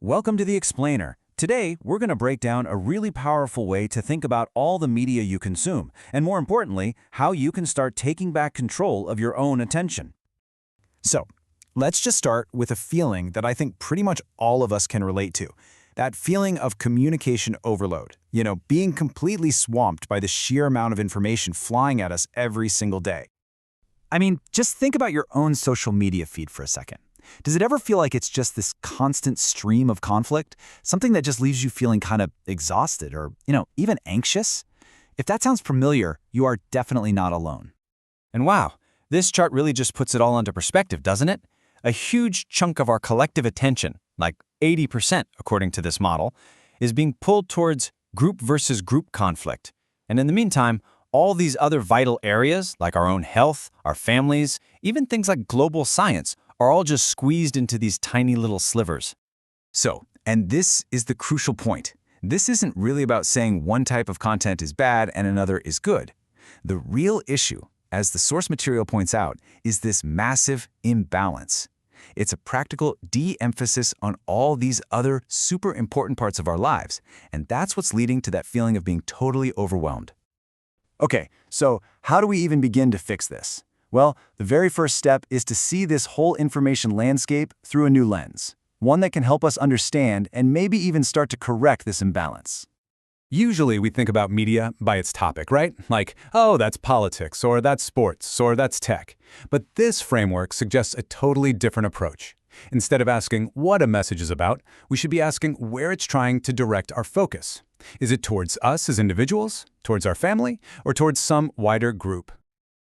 Welcome to the Explainer. Today, we're going to break down a really powerful way to think about all the media you consume, and more importantly, how you can start taking back control of your own attention. So, let's just start with a feeling that I think pretty much all of us can relate to. That feeling of communication overload. Being completely swamped by the sheer amount of information flying at us every single day. I mean, just think about your own social media feed for a second. Does it ever feel like it's just this constant stream of conflict? Something that just leaves you feeling kind of exhausted or, even anxious? If that sounds familiar, you are definitely not alone. And wow, this chart really just puts it all into perspective, doesn't it? A huge chunk of our collective attention, like 80% according to this model, is being pulled towards group versus group conflict. And in the meantime, all these other vital areas, like our own health, our families, even things like global science, are all just squeezed into these tiny little slivers. And this is the crucial point. This isn't really about saying one type of content is bad and another is good. The real issue, as the source material points out, is this massive imbalance. It's a practical de-emphasis on all these other super important parts of our lives, and that's what's leading to that feeling of being totally overwhelmed. Okay, so how do we even begin to fix this? Well, the very first step is to see this whole information landscape through a new lens, one that can help us understand and maybe even start to correct this imbalance. Usually we think about media by its topic, right? Like, oh, that's politics, or that's sports, or that's tech. But this framework suggests a totally different approach. Instead of asking what a message is about, we should be asking where it's trying to direct our focus. Is it towards us as individuals, towards our family, or towards some wider group?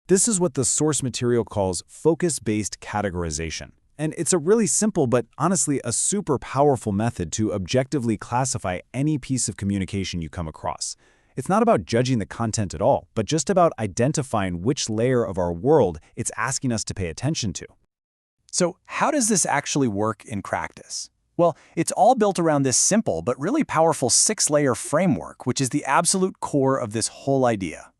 This is what the source material calls focus-based categorization. And it's a really simple but honestly a super powerful method to objectively classify any piece of communication you come across. It's not about judging the content at all, but just about identifying which layer of our world it's asking us to pay attention to. So how does this actually work in practice? Well, it's all built around this simple but really powerful 6-layer framework, which is the absolute core of this whole idea.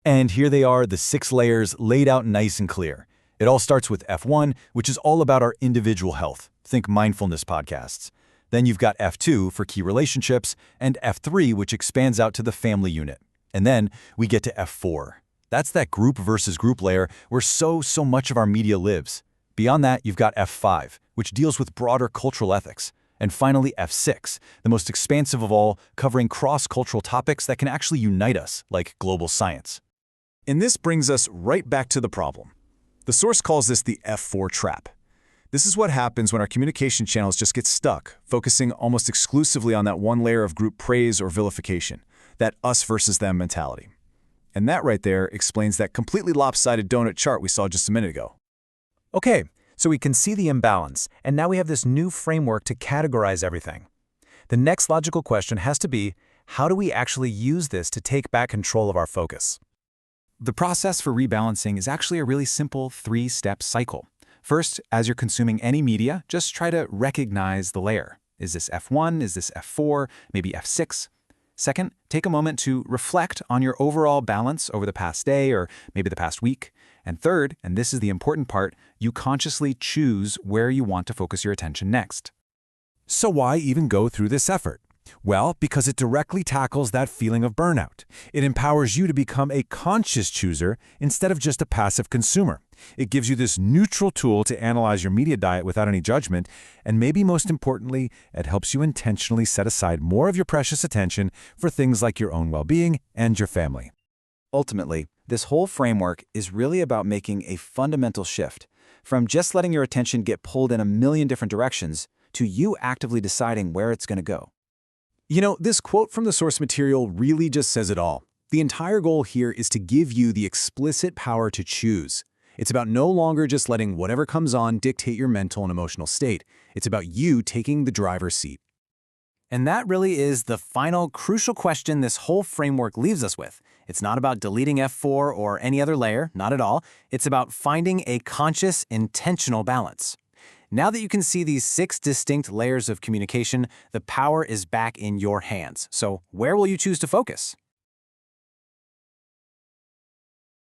And here they are, the 6 layers laid out nice and clear. It all starts with F1, which is all about our individual health. Think mindfulness podcasts. Then you've got F2 for key relationships, and F3, which expands out to the family unit. And then we get to F4. That's that group versus group layer where so much of our media lives. Beyond that, you've got F5, which deals with broader cultural ethics. And finally, F6, the most expansive of all, covering cross-cultural topics that can actually unite us, like global science. And this brings us right back to the problem. The source calls this the F4 trap. This is what happens when our communication channels just get stuck, focusing almost exclusively on that one layer of group praise or vilification, that us versus them mentality. And that right there explains that completely lopsided donut chart we saw just a minute ago. Okay, so we can see the imbalance, and now we have this new framework to categorize everything. The next logical question has to be, how do we actually use this to take back control of our focus? The process for rebalancing is actually a really simple 3-step cycle. First, as you're consuming any media, just try to recognize the layer. Is this F1? Is this F4? Maybe F6? Second, take a moment to reflect on your overall balance over the past day or maybe the past week. And third, and this is the important part, you consciously choose where you want to focus your attention next. So why even go through this effort? Well, because it directly tackles that feeling of burnout. It empowers you to become a conscious chooser instead of just a passive consumer. It gives you this neutral tool to analyze your media diet without any judgment, and maybe most importantly, it helps you intentionally set aside more of your precious attention for things like your own well-being and your family. Ultimately, this whole framework is really about making a fundamental shift from just letting your attention get pulled in a million different directions to you actively deciding where it's going to go. This quote from the source material really just says it all. The entire goal here is to give you the explicit power to choose. It's about no longer just letting whatever comes on dictate your mental and emotional state. It's about you taking the driver's seat. And that really is the final crucial question this whole framework leaves us with. It's not about deleting F4 or any other layer, not at all. It's about finding a conscious, intentional balance. Now that you can see these 6 distinct layers of communication, the power is back in your hands. So where will you choose to focus?